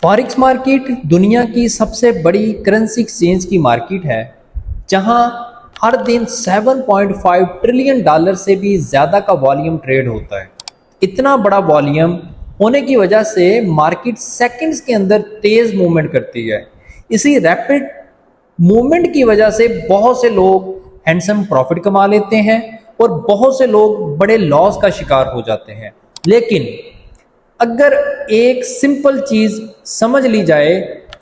Forex market दुनिया की सबसे बड़ी करेंसी एक्सचेंज की मार्केट है, जहां हर दिन 7.5 ट्रिलियन डॉलर से भी ज़्यादा का वॉल्यूम ट्रेड होता है। इतना बड़ा वॉल्यूम होने की वजह से मार्केट सेकंड्स के अंदर तेज़ मूवमेंट करती है। इसी रैपिड मूवमेंट की वजह से बहुत से लोग हैंडसम प्रॉफिट कमा लेते हैं और बहुत से लोग बड़े लॉस का शिकार हो जाते हैं। लेकिन अगर एक सिंपल चीज़ समझ ली जाए,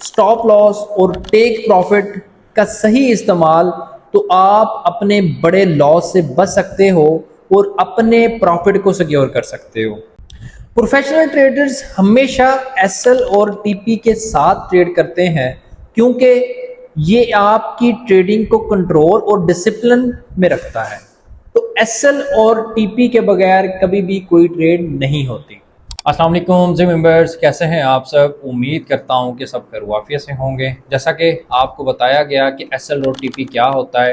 स्टॉप लॉस और टेक प्रॉफिट का सही इस्तेमाल, तो आप अपने बड़े लॉस से बच सकते हो और अपने प्रॉफिट को सिक्योर कर सकते हो। प्रोफेशनल ट्रेडर्स हमेशा एसएल और टीपी के साथ ट्रेड करते हैं, क्योंकि ये आपकी ट्रेडिंग को कंट्रोल और डिसिप्लिन में रखता है। तो एसएल और टीपी के बगैर कभी भी कोई ट्रेड नहीं होती। अस्सलाम वालेकुम जिम मेंबर्स, कैसे हैं आप सब। उम्मीद करता हूं कि सब खैरियत से होंगे। जैसा कि आपको बताया गया कि एसएल और टीपी क्या होता है,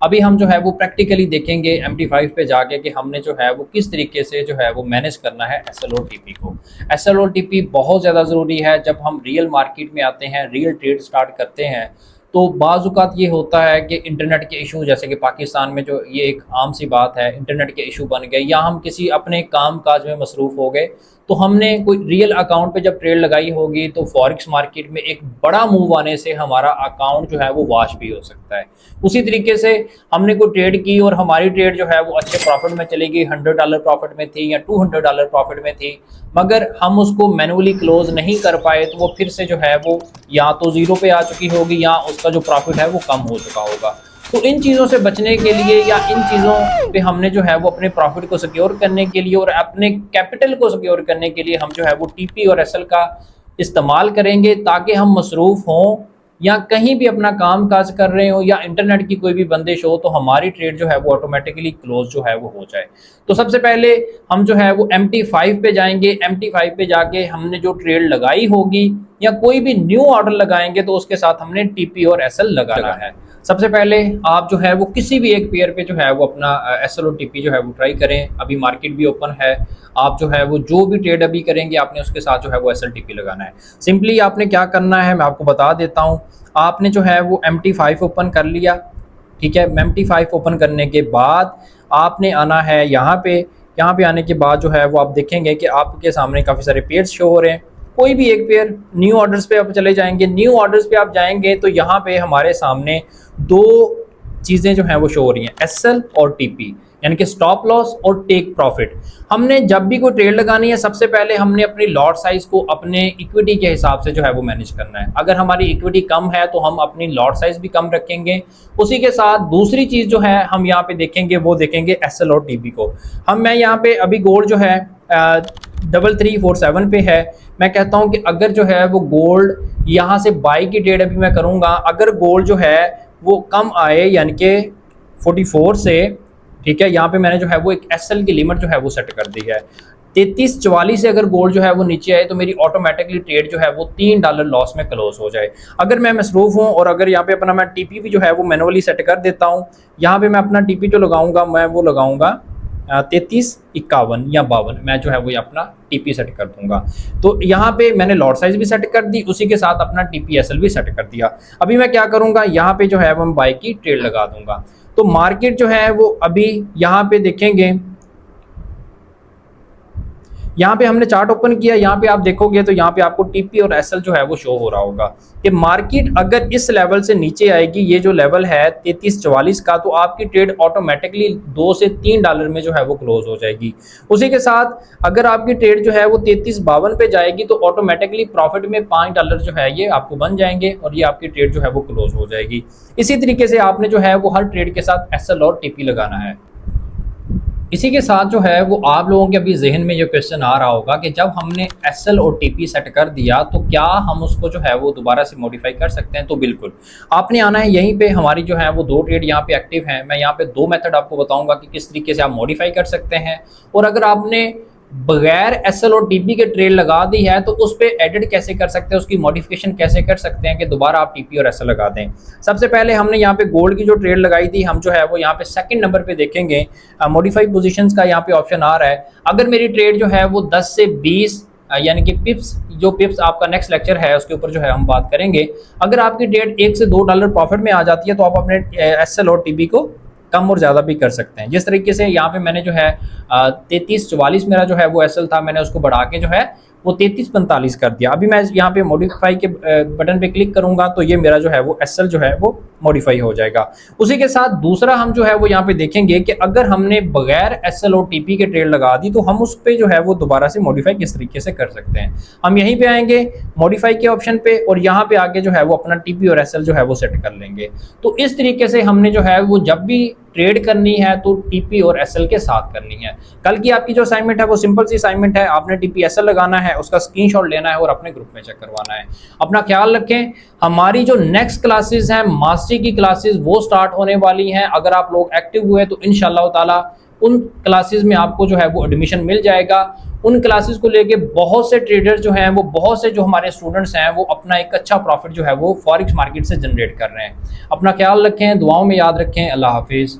अभी हम जो है वो प्रैक्टिकली देखेंगे MT5 पे जाके कि हमने जो है वो किस तरीके से जो है वो मैनेज करना है एसएल और टीपी को। एसएल और टीपी बहुत ज़्यादा ज़रूरी है जब हम रियल मार्केट में आते हैं, रियल ट्रेड स्टार्ट करते हैं। तो बाज़ ये होता है कि इंटरनेट के इशू, जैसे कि पाकिस्तान में जो ये एक आम सी बात है, इंटरनेट के इशू बन गए या हम किसी अपने काम काज में मसरूफ़ हो गए, तो हमने कोई रियल अकाउंट पे जब ट्रेड लगाई होगी तो फॉरेक्स मार्केट में एक बड़ा मूव आने से हमारा अकाउंट जो है वो वॉश भी हो सकता है। उसी तरीके से हमने कोई ट्रेड की और हमारी ट्रेड जो है वो अच्छे प्रॉफिट में चली गई, $100 प्रॉफिट में थी या $200 प्रॉफिट में थी, मगर हम उसको मैनुअली क्लोज नहीं कर पाए, तो वो फिर से जो है वो या तो ज़ीरो पे आ चुकी होगी या उसका जो प्रॉफिट है वो कम हो चुका होगा। तो इन चीज़ों से बचने के लिए या इन चीज़ों पे हमने जो है वो अपने प्रॉफिट को सिक्योर करने के लिए और अपने कैपिटल को सिक्योर करने के लिए हम जो है वो टीपी और एसएल का इस्तेमाल करेंगे, ताकि हम मसरूफ़ हों या कहीं भी अपना काम काज कर रहे हो या इंटरनेट की कोई भी बंदिश हो, तो हमारी ट्रेड जो है वो ऑटोमेटिकली क्लोज जो है वो हो जाए। तो सबसे पहले हम जो है वो MT5 पे जाएंगे। MT5 पे जाके हमने जो ट्रेड लगाई होगी या कोई भी न्यू ऑर्डर लगाएंगे तो उसके साथ हमने टीपी और एसएल लगाना है। सबसे पहले आप जो है वो किसी भी एक पेयर पे जो है वो अपना एसएल और टीपी जो है वो ट्राई करें। अभी मार्केट भी ओपन है, आप जो है वो जो भी ट्रेड अभी करेंगे आपने उसके साथ जो है वो एसएल टीपी लगाना है। सिंपली आपने क्या करना है मैं आपको बता देता हूँ। आपने जो है वो MT5 ओपन कर लिया, ठीक है। MT5 ओपन करने के बाद आपने आना है यहाँ पे आने के बाद जो है वो आप देखेंगे कि आपके सामने काफ़ी सारे पेयर्स शो हो रहे हैं। कोई भी एक पेयर न्यू ऑर्डर्स पे आप चले जाएंगे। न्यू ऑर्डर्स पे आप जाएंगे तो यहाँ पे हमारे सामने दो चीज़ें जो हैं वो शो हो रही हैं, एसएल और टीपी, यानी कि स्टॉप लॉस और टेक प्रॉफिट। हमने जब भी कोई ट्रेड लगानी है, सबसे पहले हमने अपनी लॉट साइज को अपने इक्विटी के हिसाब से जो है वो मैनेज करना है। अगर हमारी इक्विटी कम है तो हम अपनी लॉट साइज भी कम रखेंगे। उसी के साथ दूसरी चीज़ जो है हम यहाँ पे देखेंगे, वो देखेंगे एसएल और टीपी को। मैं यहाँ पे अभी गोल्ड जो है 3347 पे है। मैं कहता हूँ कि अगर जो है वो गोल्ड यहाँ से बाई की ट्रेड अभी मैं करूँगा, अगर गोल्ड जो है वो कम आए यानी कि 44 से, ठीक है, यहाँ पे मैंने जो है वो एक एसएल की लिमिट जो है वो सेट कर दी है। 3344 से अगर गोल्ड जो है वो नीचे आए तो मेरी ऑटोमेटिकली ट्रेड जो है वो $3 लॉस में क्लोज हो जाए। अगर मैं मसरूफ हूँ और अगर यहाँ पे अपना मैं टीपी भी जो है वो मैनुअली सेट कर देता हूँ, यहाँ पे मैं अपना टीपी जो लगाऊंगा मैं वो लगाऊंगा 3351 या 52, मैं जो है वो अपना टीपी सेट कर दूंगा। तो यहाँ पे मैंने लॉट साइज भी सेट कर दी, उसी के साथ अपना टीपी एसएल भी सेट कर दिया। अभी मैं क्या करूँगा, यहाँ पे जो है वो मैं बाई की ट्रेड लगा दूंगा। तो मार्केट जो है वो अभी यहाँ पे देखेंगे, यहाँ पे हमने चार्ट ओपन किया, यहाँ पे आप देखोगे तो यहाँ पे आपको टीपी और एसएल जो है वो शो हो रहा होगा कि मार्केट अगर इस लेवल से नीचे आएगी, ये जो लेवल है 3344 का, तो आपकी ट्रेड ऑटोमेटिकली $2 से $3 में जो है वो क्लोज हो जाएगी। उसी के साथ अगर आपकी ट्रेड जो है वो 3352 पे जाएगी तो ऑटोमेटिकली प्रॉफिट में $5 जो है ये आपको बन जाएंगे और ये आपकी ट्रेड जो है वो क्लोज हो जाएगी। इसी तरीके से आपने जो है वो हर ट्रेड के साथ एसएल और टीपी लगाना है। इसी के साथ जो है वो आप लोगों के अभी जहन में ये क्वेश्चन आ रहा होगा कि जब हमने एसएल और टीपी सेट कर दिया तो क्या हम उसको जो है वो दोबारा से मॉडिफाई कर सकते हैं। तो बिल्कुल आपने आना है, यहीं पे हमारी जो है वो दो ट्रेड यहाँ पे एक्टिव हैं। मैं यहाँ पे दो मेथड आपको बताऊंगा कि किस तरीके से आप मॉडिफाई कर सकते हैं, और अगर आपने बगैर एसएल और टीपी के ट्रेड लगा दी है तो उस पर एडिट कैसे कर सकते हैं, उसकी मॉडिफिकेशन कैसे कर सकते हैं कि दोबारा आप टीपी और एसएल लगा दें। सबसे पहले हमने यहाँ पे गोल्ड की जो ट्रेड लगाई थी, हम जो है वो यहाँ पे सेकंड नंबर पे देखेंगे, मॉडिफाई पोजीशंस का यहाँ पे ऑप्शन आ रहा है। अगर मेरी ट्रेड जो है वो 10 से 20 यानी कि पिप्स, जो पिप्स आपका नेक्स्ट लेक्चर है उसके ऊपर जो है हम बात करेंगे। अगर आपकी ट्रेड $1 से $2 प्रॉफिट में आ जाती है तो आप अपने एसएल और टीपी को कम और ज़्यादा भी कर सकते हैं। जिस तरीके से यहाँ पे मैंने जो है 3344 मेरा जो है वो एसएल था, मैंने उसको बढ़ा के जो है वो 3345 कर दिया। अभी मैं यहाँ पे मॉडिफाई के बटन पे क्लिक करूंगा तो ये मेरा जो है वो एसएल जो है वो मॉडिफाई हो जाएगा। उसी के साथ दूसरा हम जो है वो यहाँ पे देखेंगे कि अगर हमने बगैर एसएल और टीपी के ट्रेड लगा दी तो हम उस पर जो है वो दोबारा से मॉडिफाई किस तरीके से कर सकते हैं। हम यहीं पे आएंगे मॉडिफाई के ऑप्शन पे और यहाँ पे आके जो है वो अपना टीपी और एसएल जो है वो सेट कर लेंगे। तो इस तरीके से हमने जो है वो जब भी ट्रेड करनी है तो टीपी और एसएल के साथ करनी है। कल की आपकी जो असाइनमेंट है वो सिंपल सी असाइनमेंट है, आपने टीपी एसएल लगाना है, उसका स्क्रीनशॉट लेना है और अपने ग्रुप में चेक करवाना है। अपना ख्याल रखें। हमारी जो नेक्स्ट क्लासेस हैं मास्टरी की क्लासेस वो स्टार्ट होने वाली हैं। अगर आप लोग एक्टिव हुए तो इंशाल्लाह ताला उन क्लासेस में आपको जो है वो एडमिशन मिल जाएगा। उन क्लासेस को लेके बहुत से ट्रेडर जो हैं वो, बहुत से जो हमारे स्टूडेंट्स हैं वो अपना एक अच्छा प्रॉफिट जो है वो फॉरेक्स मार्केट से जनरेट कर रहे हैं। अपना ख्याल रखें, दुआओं में याद रखें। अल्लाह हाफिज़।